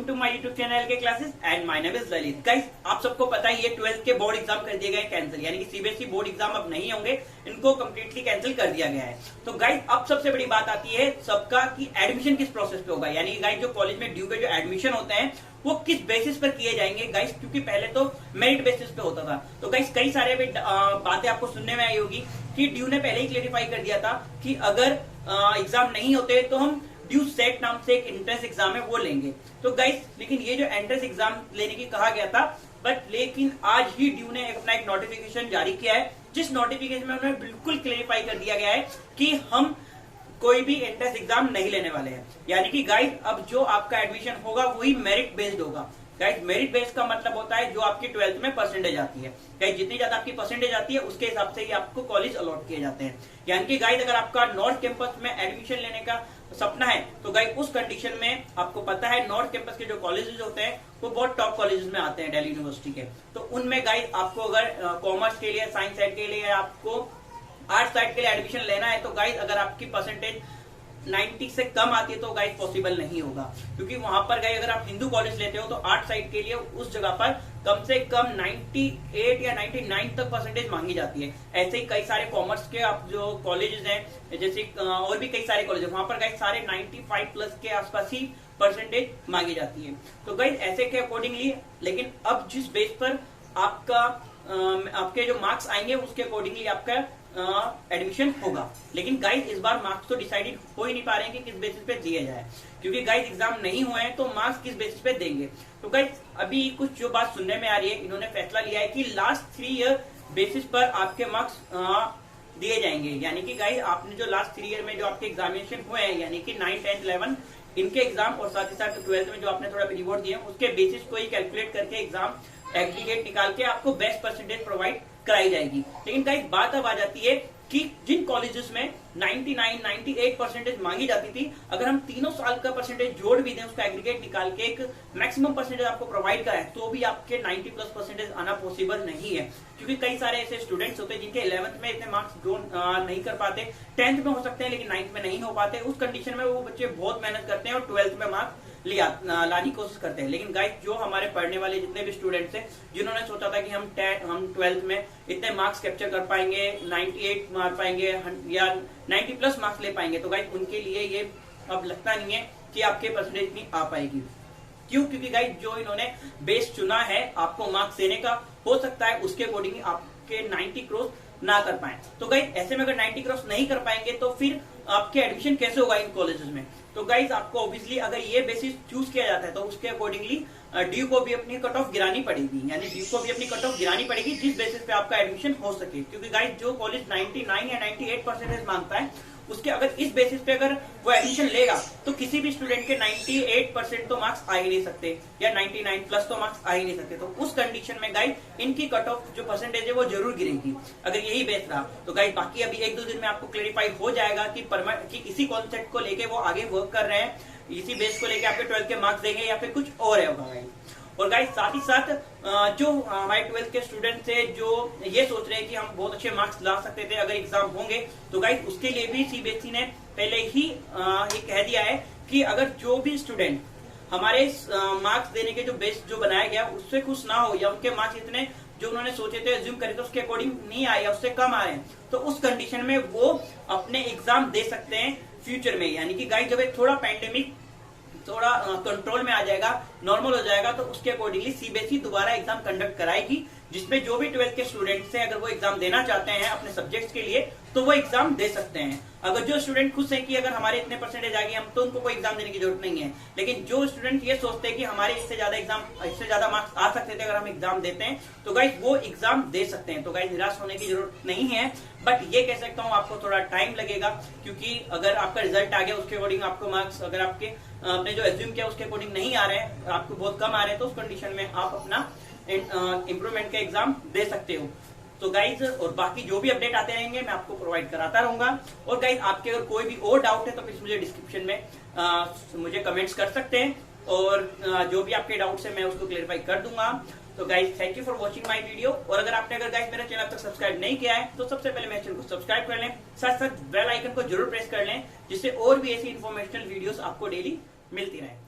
To my YouTube channel के classes and my name is Lalit. Guys, आप सबको पता है ये 12th के बोर्ड एग्जाम कर दिए गए कैंसिल, यानी कि सीबीएसई बोर्ड एग्जाम अब नहीं होंगे, इनको कंप्लीटली कैंसिल कर दिया गया है। तो गाइस, अब सबसे बड़ी बात आती है सबका कि एडमिशन किस प्रोसेस पे होगा, यानी कि गाइस जो कॉलेज में ड्यू के जो एडमिशन होते हैं वो किस बेसिस पर किए जाएंगे गाइस, क्योंकि पहले तो मेरिट बेसिस पे होता था। तो गाइस कई सारे बातें आपको सुनने में आई होगी कि ड्यू ने पहले ही क्लेरिफाई कर दिया था कि अगर एग्जाम नहीं होते तो हम ड्यू सेट नाम से एक एंट्रेंस एग्जाम है वो लेंगे। तो गाइस लेकिन ये जो एंट्रेंस एग्जाम लेने की कहा गया था, बट लेकिन आज ही ड्यू ने अपना एक नोटिफिकेशन जारी किया है, जिस नोटिफिकेशन में उन्होंने बिल्कुल क्लेरिफाई कर दिया गया है कि हम कोई भी एंट्रेंस एग्जाम नहीं लेने वाले हैं। यानी कि गाइस अब जो आपका एडमिशन होगा वही मेरिट बेस्ड होगा। गाइस मेरिट बेस्ड का मतलब होता है जो आपकी 12th में परसेंटेज आती है। गाइस जितनी ज्यादा आपकी परसेंटेज आती है उसके हिसाब से ही आपको कॉलेज अलॉट किए जाते हैं। यानी कि गाइस अगर आपका नॉर्थ कैंपस में एडमिशन लेने का सपना है तो गाइस उस कंडीशन में आपको पता है नॉर्थ कैंपस के जो कॉलेजेस होते हैं वो बहुत टॉप कॉलेजेस में आते हैं दिल्ली यूनिवर्सिटी के। तो उनमें गाइस आपको अगर कॉमर्स के लिए, साइंस साइड के लिए, आपको आर्ट्स साइड के लिए एडमिशन लेना है तो गाइस अगर आपकी परसेंटेज 90 से कम आती है तो गाइस पॉसिबल नहीं होगा, क्योंकि वहां पर गाइस अगर आप हिंदू कॉलेज लेते हो तो आर्ट साइड के लिए उस जगह पर कम से कम 98 या 99 तक परसेंटेज मांगी जाती है। ऐसे ही कई सारे कॉमर्स के आप जो कॉलेजेस हैं, जैसे और भी कई सारे कॉलेज वहां पर गाइस सारे 95 प्लस के आसपास ही परसेंटेज मांगी जाती है। तो गाइस ऐसे के अकॉर्डिंगली, लेकिन अब जिस बेस पर आपका आपके जो मार्क्स आएंगे उसके अकॉर्डिंगली आपका एडमिशन होगा। लेकिन गाइस इस बार मार्क्स तो डिसाइडेड हो ही नहीं पा रहे हैं कि किस बेसिस पे दिए जाए, क्योंकि गाइस एग्जाम नहीं हुए हैं तो मार्क्स किस बेसिस पे देंगे। तो गाइस अभी कुछ जो बात सुनने में आ रही है, इन्होंने फैसला लिया है कि लास्ट 3 ईयर बेसिस पर आपके मार्क्स दिए जाएंगे। यानी कि गाइस आपने जो लास्ट 3 ईयर में जो आपके एग्जामिनेशन हुए हैं, यानी कि 9, 10, 11 इनके एग्जाम और साथ ही साथ 12th में जो आपने थोड़ा रिवॉर्ड दिए उसके बेसिस को ही कैलकुलेट करके एग्जाम एग्रीगेट निकाल के आपको बेस्ट परसेंटेज प्रोवाइड कराई जाएगी। लेकिन गाइस बात अब आ जाती है कि जिन कॉलेजेस में 99, 98 परसेंटेज मांगी जाती थी, अगर हम तीनों साल का परसेंटेज जोड़ भी दें, उसका एग्रीगेट निकाल के एक मैक्सिमम परसेंटेज आपको प्रोवाइड कराए तो भी आपके 90 प्लस परसेंटेज आना पॉसिबल नहीं है, क्योंकि कई सारे ऐसे स्टूडेंट्स होते हैं जिनके 11th में इतने मार्क्स नहीं कर पाते, 10th में हो सकते हैं लेकिन 9th में नहीं हो पाते। उस कंडीशन में वो बच्चे बहुत मेहनत करते हैं और 12th में मार्क्स लाने की कोशिश करते हैं। लेकिन गाइस जो हमारे पढ़ने वाले जितने भी स्टूडेंट्स हैं जिन्होंने सोचा था कि हम 12th में इतने मार्क्स कैप्चर कर पाएंगे, 98 मार पाएंगे या 90 प्लस मार्क्स ले पाएंगे, तो गाइस उनके लिए ये अब लगता नहीं है कि आपके परसेंटेज इतनी आ पाएगी। क्यों? क्योंकि गाइस जो इन्होंने बेस चुना है आपको मार्क्स देने का, हो सकता है उसके अकॉर्डिंग आपके 90 क्रॉस ना कर पाए। तो गाइस ऐसे में अगर 90 क्रॉस नहीं कर पाएंगे तो फिर आपके एडमिशन कैसे होगा इन कॉलेजेस में। तो गाइस आपको ऑब्वियसली अगर ये बेसिस चूज किया जाता है तो उसके अकॉर्डिंगली ड्यू को भी अपनी कट ऑफ गिरानी पड़ेगी, यानी ड्यू को भी अपनी कट ऑफ गिरानी पड़ेगी जिस बेसिस पे आपका एडमिशन हो सके। क्योंकि गाइस जो कॉलेज 99 या 98 परसेंटेज मांगता है उसके अगर इस बेसिस पे अगर वो एडमिशन लेगा तो किसी भी स्टूडेंट के 98% तो मार्क्स आ ही नहीं सकते या 99 प्लस तो मार्क्स आ ही नहीं सकते। तो उस कंडीशन में गाइस इनकी कट ऑफ जो परसेंटेज है वो जरूर गिरेगी अगर यही बेस रहा। तो गाइस बाकी अभी 1-2 दिन में आपको क्लेरिफाई हो जाएगा कि इसी कॉन्सेप्ट को लेके वो आगे वर्क कर रहे हैं, इसी बेस को लेके आपके 12th के मार्क्स देंगे या फिर कुछ और है। और गाइस साथ ही साथ जो हमारे 12th के स्टूडेंट्स थे जो ये सोच रहे हैं कि हम बहुत अच्छे मार्क्स ला सकते थे अगर एग्जाम होंगे, तो गाइस उसके लिए भी सीबीएसई ने पहले ही ये कह दिया है कि अगर जो भी स्टूडेंट हमारे मार्क्स देने के जो बेस जो बनाया गया उससे खुश ना हो या उनके मार्क्स इतने जो उन्होंने सोचे थे एज्यूम करे थे उसके अकॉर्डिंग नहीं आए या उससे कम आ रहे हैं, तो उस कंडीशन में वो अपने एग्जाम दे सकते हैं फ्यूचर में। यानी कि गाइस जब थोड़ा पैंडेमिक थोड़ा कंट्रोल में आ जाएगा, नॉर्मल हो जाएगा, तो उसके अकॉर्डिंगली सीबीएसई दोबारा एग्जाम कंडक्ट कराएगी जिसमें जो भी 12th के स्टूडेंट्स हैं अगर वो एग्जाम देना चाहते हैं अपने सब्जेक्ट्स के लिए तो वो एग्जाम दे सकते हैं। अगर जो स्टूडेंट खुश हैं कि अगर हमारे इतने परसेंटेज आ गए हम तो उनको कोई एग्जाम देने की जरूरत नहीं है। लेकिन जो स्टूडेंट ये सोचते हैं कि हमारे इससे ज्यादा मार्क्स आ सकते थे अगर हम एग्जाम देते हैं तो गाइस वो एग्जाम दे सकते हैं। तो गाइस निराश होने की जरूरत नहीं है, बट ये कह सकता हूँ आपको थोड़ा टाइम लगेगा, क्योंकि अगर आपका रिजल्ट आ गया उसके अकॉर्डिंग आपको मार्क्स अगर आपने जो एज्यूम किया उसके अकॉर्डिंग नहीं आ रहे हैं, आपको बहुत कम आ रहे हैं, तो उस कंडीशन में आप अपना इम्प्रूवमेंट का एग्जाम दे सकते हो। तो गाइज और बाकी जो भी अपडेट आते रहेंगे मैं आपको प्रोवाइड कराता रहूंगा। और गाइज आपके अगर कोई भी और डाउट है तो प्लीज मुझे डिस्क्रिप्शन में मुझे कमेंट्स कर सकते हैं और जो भी आपके डाउट्स है मैं उसको क्लियरफाई कर दूंगा। तो guys thank you for watching my video. और अगर आपने गाइज मेरा चैनल तक सब्सक्राइब नहीं किया है तो सबसे पहले मेरे चैनल को सब्सक्राइब कर लें, साथ साथ बेल आइकन को जरूर प्रेस कर लें जिससे और भी ऐसी इन्फॉर्मेशनल वीडियोस आपको डेली मिलती रहे।